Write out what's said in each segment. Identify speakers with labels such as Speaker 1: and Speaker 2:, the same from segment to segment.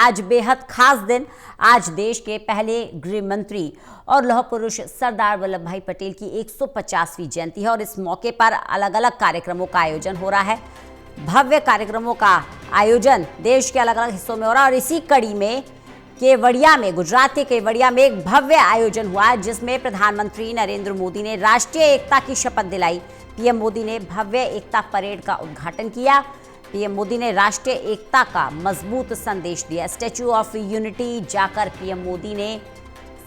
Speaker 1: आज बेहद खास दिन। आज देश के पहले गृह मंत्री और लौह पुरुष सरदार वल्लभ भाई पटेल की 150वीं जयंती है और इस मौके पर अलग अलग कार्यक्रमों का आयोजन हो रहा है। भव्य कार्यक्रमों का आयोजन देश के अलग अलग हिस्सों में हो रहा है और इसी कड़ी में केवड़िया में, गुजरात के केवड़िया में एक भव्य आयोजन हुआ जिसमें प्रधानमंत्री नरेंद्र मोदी ने राष्ट्रीय एकता की शपथ दिलाई। पीएम मोदी ने भव्य एकता परेड का उद्घाटन किया। पीएम मोदी ने राष्ट्रीय एकता का मजबूत संदेश दिया। स्टैच्यू ऑफ यूनिटी जाकर पीएम मोदी ने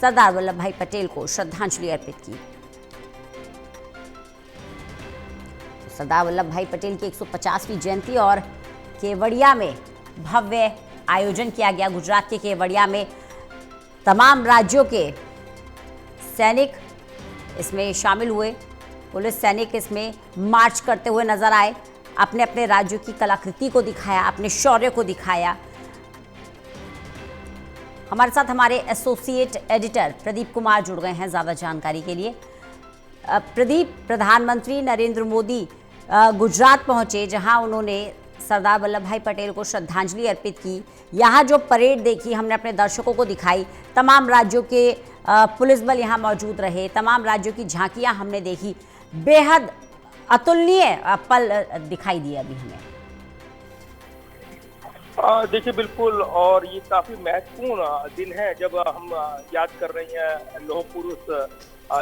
Speaker 1: सरदार वल्लभ भाई पटेल को श्रद्धांजलि अर्पित की। सरदार वल्लभ भाई पटेल की 150वीं जयंती और केवड़िया में भव्य आयोजन किया गया। गुजरात के केवड़िया में तमाम राज्यों के सैनिक इसमें शामिल हुए। पुलिस सैनिक इसमें मार्च करते हुए नजर आए, अपने अपने राज्यों की कलाकृति को दिखाया, अपने शौर्य को दिखाया। हमारे साथ हमारे एसोसिएट एडिटर प्रदीप कुमार जुड़ गए हैं ज़्यादा जानकारी के लिए। प्रदीप, प्रधानमंत्री नरेंद्र मोदी गुजरात पहुंचे जहां उन्होंने सरदार वल्लभ भाई पटेल को श्रद्धांजलि अर्पित की। यहाँ जो परेड देखी हमने अपने दर्शकों को दिखाई, तमाम राज्यों के पुलिस बल यहाँ मौजूद रहे, तमाम राज्यों की झांकियाँ हमने देखी। बेहद अतुलनीय पल दिखाई दिया अभी हमें।
Speaker 2: देखिए बिल्कुल, और ये काफी महत्वपूर्ण दिन है जब हम याद कर रहे हैं लौह पुरुष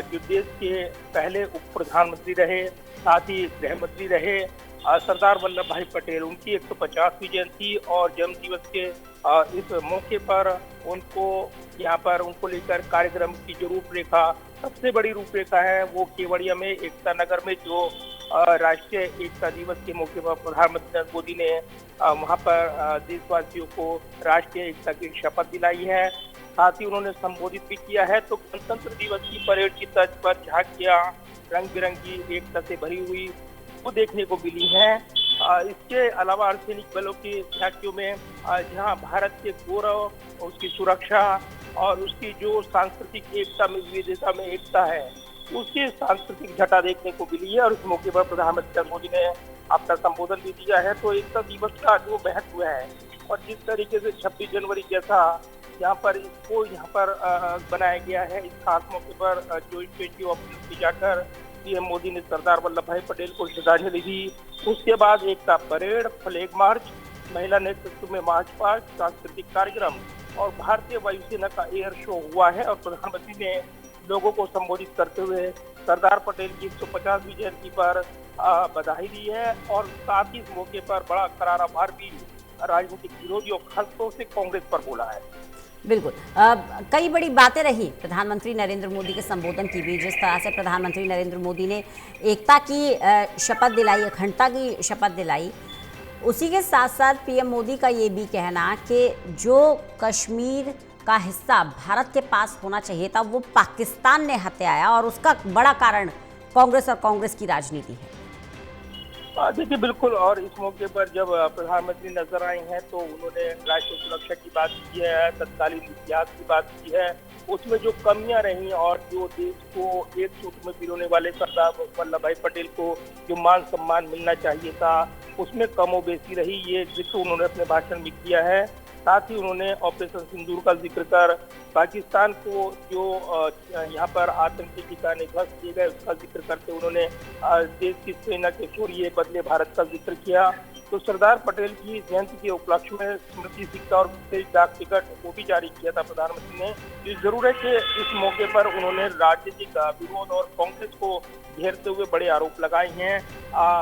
Speaker 2: जो देश के पहले उप प्रधानमंत्री रहे, साथ ही गृह मंत्री रहे, सरदार वल्लभ भाई पटेल। उनकी 150वीं जयंती और जन्म दिवस के इस मौके पर उनको यहाँ पर उनको लेकर कार्यक्रम की जो रूपरेखा, सबसे बड़ी रूपरेखा है वो केवड़िया में एकता नगर में जो राष्ट्रीय एकता दिवस के मौके पर प्रधानमंत्री नरेंद्र मोदी ने वहाँ पर देशवासियों को राष्ट्रीय एकता की शपथ दिलाई है। साथ ही उन्होंने संबोधित भी किया है। तो गणतंत्र दिवस की परेड की तर्ज पर झांकियां रंग बिरंगी एकता से भरी हुई वो देखने को मिली है। इसके अलावा अर्धसैनिक बलों की झांकियों में जहां भारत के गौरव, उसकी सुरक्षा और उसकी जो सांस्कृतिक एकता में, विविधता में एकता है, उसकी सांस्कृतिक झटा देखने को मिली है। और इस मौके पर प्रधानमंत्री मोदी ने अपना संबोधन भी दिया है। तो एकता दिवस का जो महत्व है और जिस तरीके से 26 जनवरी जैसा यहाँ पर इसको यहाँ पर बनाया गया है, इस खास मौके पर जो स्टैच्यू ऑफ यूनिटी जाकर पीएम मोदी ने सरदार वल्लभ भाई पटेल को श्रद्धांजलि दी। उसके बाद एकता परेड, फ्लैग मार्च, महिला नेतृत्व में मार्च पास्ट, सांस्कृतिक कार्यक्रम और भारतीय वायुसेना का एयर शो हुआ है। और प्रधानमंत्री ने लोगों को संबोधित करते हुए सरदार पटेल की 150वीं जयंती पर बधाई दी है और साथ ही इस मौके पर बड़ा करारा भार भी राजनीतिक विरोधियों, खासतौर से कांग्रेस पर बोला है।
Speaker 1: बिल्कुल, कई बड़ी बातें रही प्रधानमंत्री नरेंद्र मोदी के संबोधन की भी। जिस तरह से प्रधानमंत्री नरेंद्र मोदी ने एकता की शपथ दिलाई, अखंडता की शपथ दिलाई, उसी के साथ साथ पीएम मोदी का ये भी कहना कि जो कश्मीर का हिस्सा भारत के पास होना चाहिए था वो पाकिस्तान ने हथियाया और उसका बड़ा कारण कांग्रेस और कांग्रेस की राजनीति है।
Speaker 2: देखिए बिल्कुल, और इस मौके पर जब प्रधानमंत्री नजर आए हैं तो उन्होंने राष्ट्रीय सुरक्षा की बात की है, तत्कालीन इतिहास की बात की है, उसमें जो कमियां रही और जो देश को एक सूत्र में पिरोने वाले सरदार वल्लभ भाई पटेल को जो मान सम्मान मिलना चाहिए था उसमें कमोबेशी रही, ये जिक्र उन्होंने अपने भाषण में किया है। साथ ही उन्होंने ऑपरेशन सिंदूर का जिक्र कर पाकिस्तान को जो यहाँ पर आतंकी ठिकाने ध्वस्त किए गए उसका जिक्र करते उन्होंने देश की सेना के शौर्य बदले भारत का जिक्र किया। तो सरदार पटेल की जयंती के उपलक्ष्य में स्मृति सिक्का और विशेष डाक टिकट वो भी जारी किया था प्रधानमंत्री ने। ये जरूर है कि इस मौके पर उन्होंने राजनीतिक विरोध और कांग्रेस को घेरते हुए बड़े आरोप लगाए हैं।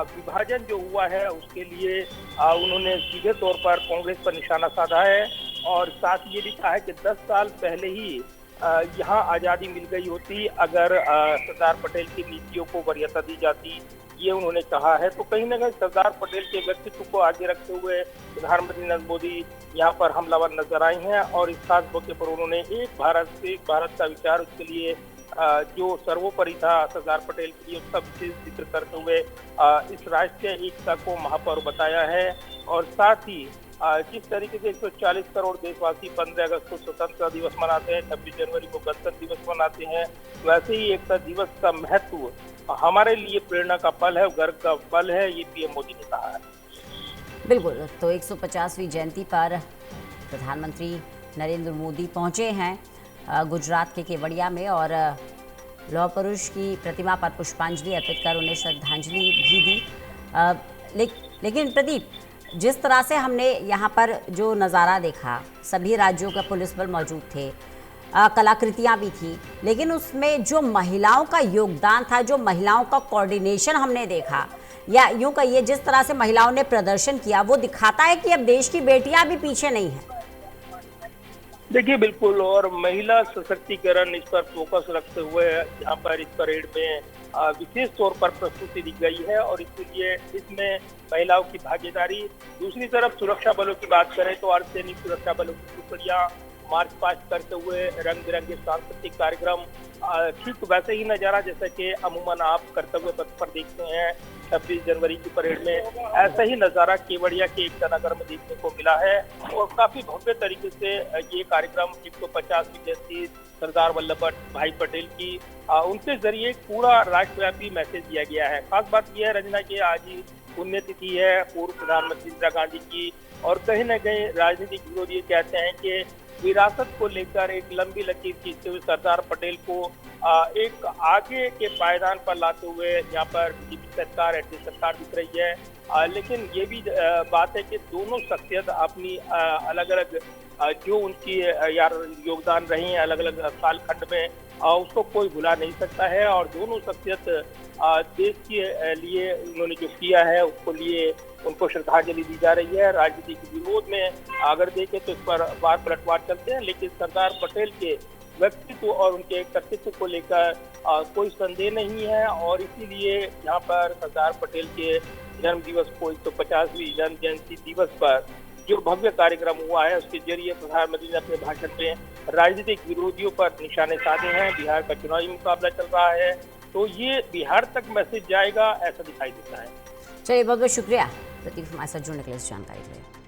Speaker 2: विभाजन जो हुआ है उसके लिए उन्होंने सीधे तौर पर कांग्रेस पर निशाना साधा है और साथ ये भी कहा है कि 10 साल पहले ही यहाँ आज़ादी मिल गई होती अगर सरदार पटेल की नीतियों को वरीयता दी जाती, ये उन्होंने कहा है। तो कहीं ना कहीं सरदार पटेल के व्यक्तित्व को आगे रखते हुए प्रधानमंत्री नरेंद्र मोदी यहाँ पर हमलावर नजर आए हैं और इस खास मौके पर उन्होंने एक भारत से एक भारत का विचार, उसके लिए जो सर्वोपरि था सरदार पटेल के लिए, उसका विशेष जिक्र करते हुए इस राष्ट्रीय एकता को महापर्व बताया है। और साथ ही जिस तरीके से 140 करोड़ देशवासी 15 अगस्त को स्वतंत्रता दिवस मनाते हैं, 26 जनवरी को गणतंत्र दिवस मनाते हैं, वैसे ही एकता दिवस का महत्व हमारे लिए प्रेरणा का पल है, गर्व का पल है, ये पीएम मोदी ने कहा है।
Speaker 1: बिल्कुल, तो 150वीं जयंती पर प्रधानमंत्री नरेंद्र मोदी पहुंचे हैं गुजरात के केवड़िया में और लौह पुरुष की प्रतिमा पर पुष्पांजलि अर्पित कर उन्हें श्रद्धांजलि भी दी। लेकिन प्रदीप, जिस तरह से हमने यहाँ पर जो नज़ारा देखा, सभी राज्यों का पुलिस बल मौजूद थे, कलाकृतियाँ भी थी, लेकिन उसमें जो महिलाओं का योगदान था, जो महिलाओं का कोऑर्डिनेशन हमने देखा, या यूँ कहिए जिस तरह से महिलाओं ने प्रदर्शन किया, वो दिखाता है कि अब देश की बेटियां भी पीछे नहीं हैं।
Speaker 2: देखिए, बिल्कुल, और महिला सशक्तिकरण इस पर फोकस रखते हुए यहाँ पर इस परेड में विशेष तौर पर प्रस्तुति दी गई है और इसलिए इसमें महिलाओं की भागीदारी। दूसरी तरफ सुरक्षा बलों की बात करें तो अर्धसैनिक सुरक्षा बलों की टुकड़ियां मार्च पास्ट करते हुए रंग बिरंगे सांस्कृतिक कार्यक्रम, ठीक वैसे ही नजारा जैसा कि अमूमन आप कर्तव्य पथ पर देखते हैं 26 जनवरी की परेड में, ऐसा ही नजारा केवड़िया के एकता नगर में देखने को मिला है और काफी भव्य तरीके से ये कार्यक्रम 150वीं जयंती सरदार वल्लभ भाई पटेल की उनके जरिए पूरा राष्ट्रव्यापी मैसेज दिया गया है। खास बात यह है रंजना की आज ही पुण्यतिथि है पूर्व प्रधानमंत्री इंदिरा गांधी की और कहीं न कहीं राजनीतिक विरोधी कहते हैं कि विरासत को लेकर एक लंबी लकीर खींचते हुए सरदार पटेल को एक आगे के पायदान पर लाते हुए यहाँ पर बीजेपी सरकार, एनडीए सरकार दिख रही है। लेकिन ये भी बात है कि दोनों शख्सियत अपनी अलग अलग जो उनकी यार योगदान रही है अलग अलग कालखंड में, उसको कोई भुला नहीं सकता है और दोनों शख्सियत देश के लिए उन्होंने जो किया है उसको लिए उनको श्रद्धांजलि दी जा रही है। राजनीति के विरोध में अगर देखें तो इस पर बार पलटवार चलते हैं, लेकिन सरदार पटेल के व्यक्तित्व और उनके कर्तृत्व को लेकर कोई संदेह नहीं है और इसीलिए यहाँ पर सरदार पटेल के जन्म दिवस को 150वीं जन्म जयंती दिवस पर जो भव्य कार्यक्रम हुआ है उसके जरिए प्रधानमंत्री ने अपने भाषण में राजनीतिक विरोधियों पर निशाने साधे हैं। बिहार का चुनावी मुकाबला चल रहा है तो ये बिहार तक मैसेज जाएगा ऐसा दिखाई देता है।
Speaker 1: चलिए, बहुत बहुत शुक्रिया प्रदीप हमारे साथ जुड़ने के लिए, इस जानकारी के लिए।